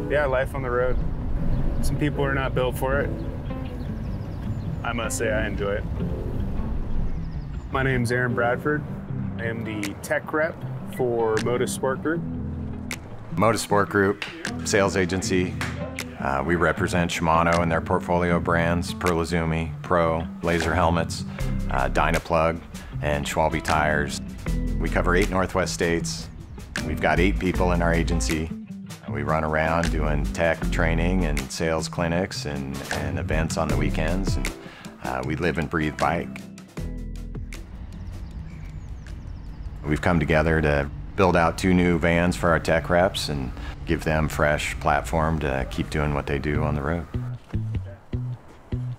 Yeah, life on the road. Some people are not built for it. I must say I enjoy it. My name's Aaron Bradford. I am the tech rep for Modus Sport Group. Modus Sport Group, sales agency. We represent Shimano and their portfolio brands, Perlizumi, Pro, Laser Helmets, Dynaplug, and Schwalbe Tires. We cover 8 Northwest states. We've got 8 people in our agency. We run around doing tech training and sales clinics and events on the weekends. And we live and breathe bike. We've come together to build out 2 new vans for our tech reps and give them fresh platform to keep doing what they do on the road.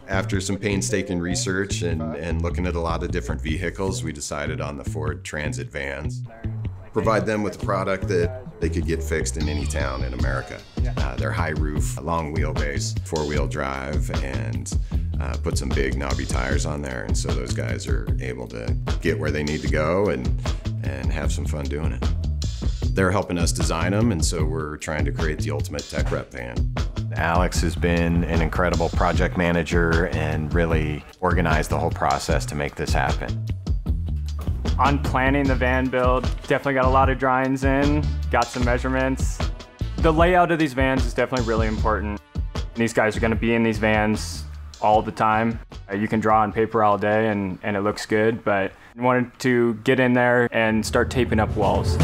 After some painstaking research and looking at a lot of different vehicles, we decided on the Ford Transit vans. Provide them with a product that they could get fixed in any town in America. They're high roof, long wheelbase, 4-wheel drive, and put some big knobby tires on there, and so those guys are able to get where they need to go and have some fun doing it. They're helping us design them, and so we're trying to create the ultimate tech rep van. Alex has been an incredible project manager and really organized the whole process to make this happen. On planning the van build, definitely got a lot of drawings in, got some measurements. The layout of these vans is definitely really important. These guys are going to be in these vans all the time. You can draw on paper all day and it looks good, but I wanted to get in there and start taping up walls.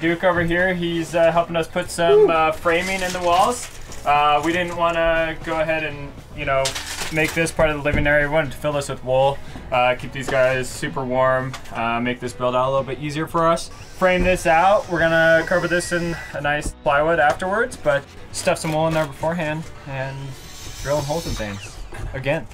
Duke over here, he's helping us put some framing in the walls. We didn't want to go ahead and, make this part of the living area. We wanted to fill this with wool, keep these guys super warm, make this build out a little bit easier for us. Frame this out. We're gonna cover this in a nice plywood afterwards, but stuff some wool in there beforehand and drilling holes in things again.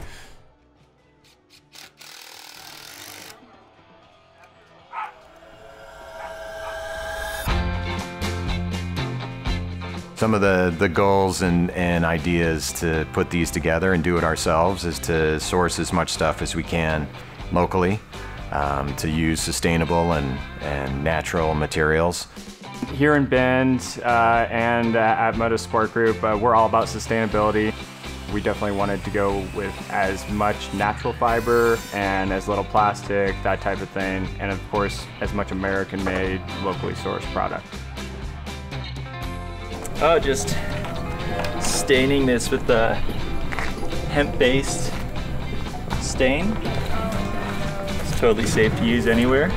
Some of the goals and ideas to put these together and do it ourselves is to source as much stuff as we can locally, to use sustainable and natural materials. Here in Bend and at Modus Sport Group, we're all about sustainability. We definitely wanted to go with as much natural fiber and as little plastic, that type of thing, and of course as much American-made, locally sourced product. Oh, just staining this with the hemp-based stain. It's totally safe to use anywhere.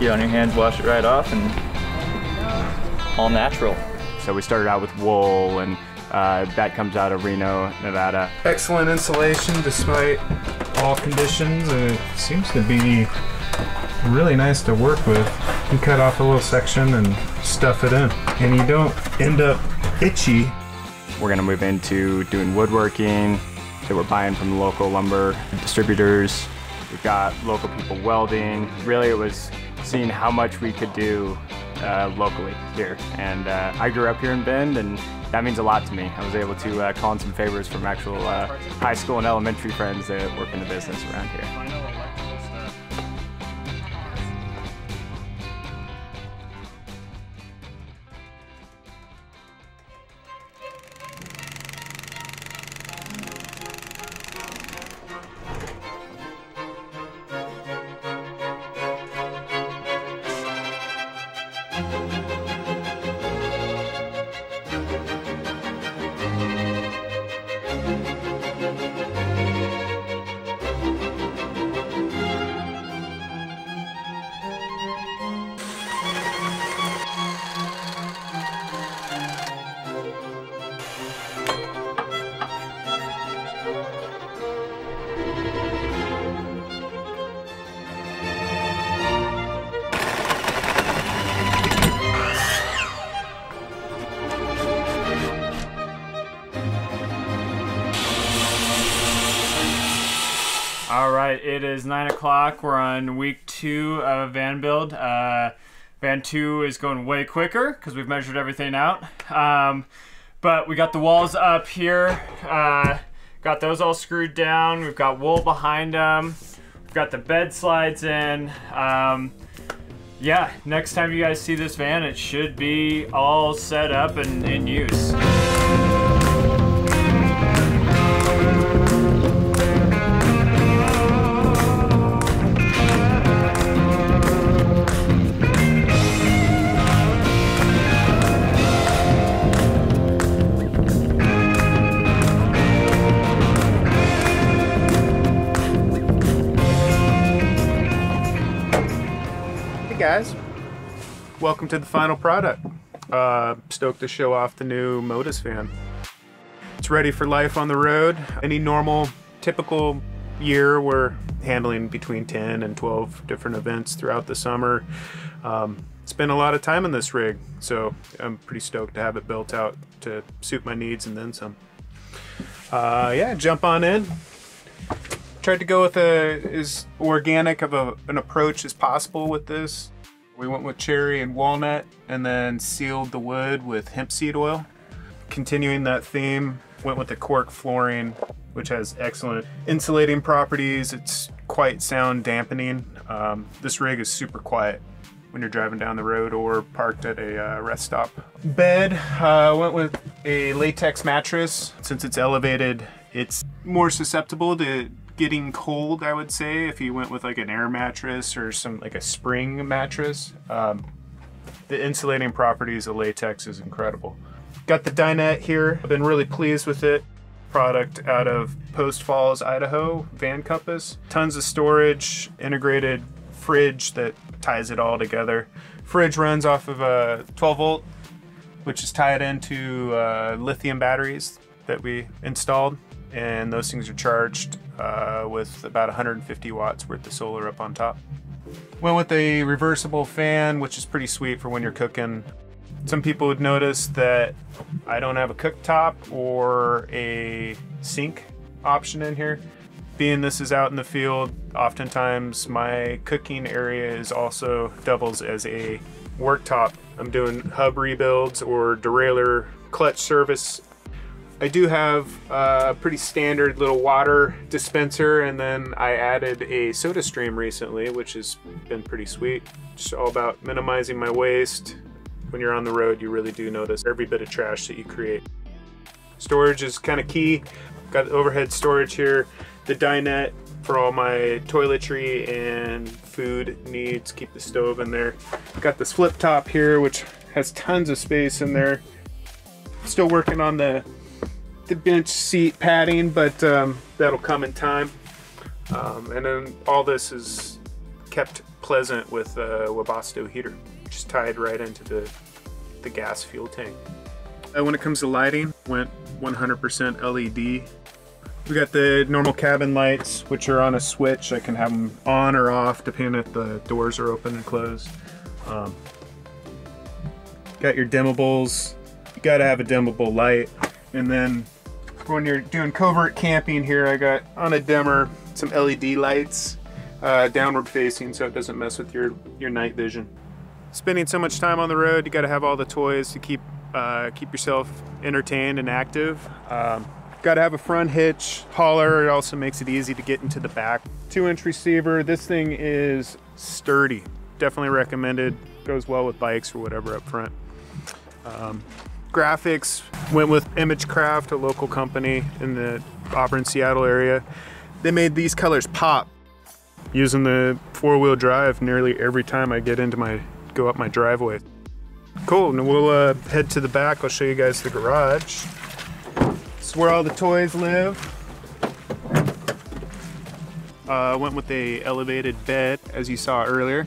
Get on your hands, wash it right off, and all natural. So we started out with wool, and that comes out of Reno, Nevada. Excellent insulation despite all conditions, and it seems to be really nice to work with. You cut off a little section and stuff it in, and you don't end up itchy. We're gonna move into doing woodworking, so we're buying from local lumber distributors. We've got local people welding. Really, it was seeing how much we could do locally here. And I grew up here in Bend, and that means a lot to me. I was able to call in some favors from actual high school and elementary friends that work in the business around here. All right, it is 9 o'clock. We're on week 2 of van build. Van 2 is going way quicker because we've measured everything out. But we got the walls up here. Got those all screwed down. We've got wool behind them. We've got the bed slides in. Yeah, next time you guys see this van, it should be all set up and in use. Guys, welcome to the final product. Stoked to show off the new Modus van. It's ready for life on the road. Any normal, typical year, we're handling between 10 and 12 different events throughout the summer. Spent a lot of time in this rig, so I'm pretty stoked to have it built out to suit my needs and then some. Yeah, jump on in. Tried to go with as organic of an approach as possible with this. We went with cherry and walnut and then sealed the wood with hemp seed oil. Continuing that theme, went with the cork flooring, which has excellent insulating properties. It's quite sound dampening. This rig is super quiet when you're driving down the road or parked at a rest stop. Bed, went with a latex mattress. Since it's elevated, it's more susceptible to getting cold, I would say, if you went with like an air mattress or like a spring mattress. The insulating properties of latex is incredible. Got the dinette here. I've been really pleased with it. Product out of Post Falls, Idaho, Van Compass. Tons of storage, integrated fridge that ties it all together. Fridge runs off of a 12 volt, which is tied into lithium batteries that we installed. And those things are charged with about 150 watts worth of solar up on top. Went with a reversible fan, which is pretty sweet for when you're cooking. Some people would notice that I don't have a cooktop or a sink option in here. Being this is out in the field, oftentimes my cooking area is also doubles as a worktop. I'm doing hub rebuilds or derailleur clutch service. I do have a pretty standard little water dispenser, and then I added a soda stream recently, which has been pretty sweet. Just all about minimizing my waste. When you're on the road, you really do notice every bit of trash that you create. Storage is kind of key. Got overhead storage here. The dinette for all my toiletry and food needs. Keep the stove in there. Got this flip top here, which has tons of space in there. Still working on the bench seat padding, but that'll come in time. And then all this is kept pleasant with a Webasto heater, just tied right into the gas fuel tank. When it comes to lighting, went 100% LED. We got the normal cabin lights, which are on a switch. I can have them on or off depending if the doors are open and closed. Got your dimmables. You gotta have a dimmable light. And then when you're doing covert camping here, I got on a dimmer some LED lights, downward facing, so it doesn't mess with your night vision. Spending so much time on the road, you got to have all the toys to keep yourself entertained and active. Got to have a front hitch, hauler. It also makes it easy to get into the back. 2-inch receiver. This thing is sturdy. Definitely recommended. Goes well with bikes or whatever up front. Graphics, went with ImageCraft, a local company in the Auburn, Seattle area. They made these colors pop. Using the 4-wheel drive nearly every time I go up my driveway. Cool, and we'll head to the back. I'll show you guys the garage. This is where all the toys live. Went with a elevated bed, as you saw earlier.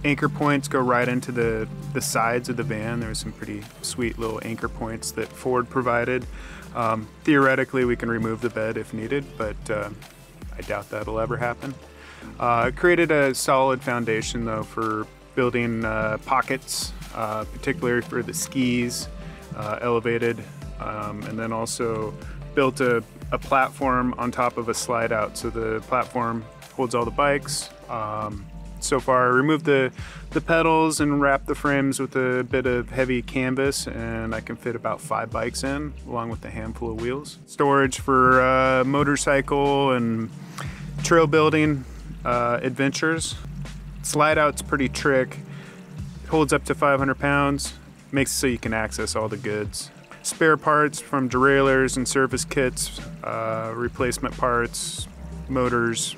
Anchor points go right into the sides of the van. There's some pretty sweet little anchor points that Ford provided. Theoretically, we can remove the bed if needed, but I doubt that'll ever happen. Created a solid foundation though for building pockets, particularly for the skis, elevated, and then also built a a platform on top of a slide out. So the platform holds all the bikes. So far I removed the pedals and wrapped the frames with a bit of heavy canvas, and I can fit about 5 bikes in, along with a handful of wheels. Storage for motorcycle and trail building adventures. Slide out's pretty trick. It holds up to 500 pounds, makes it so you can access all the goods. Spare parts from derailleurs and service kits, replacement parts, motors,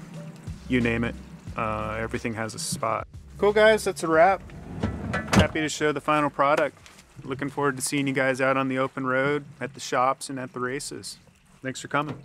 you name it. Everything has a spot. Cool guys, that's a wrap. Happy to show the final product. Looking forward to seeing you guys out on the open road, at the shops, and at the races. Thanks for coming.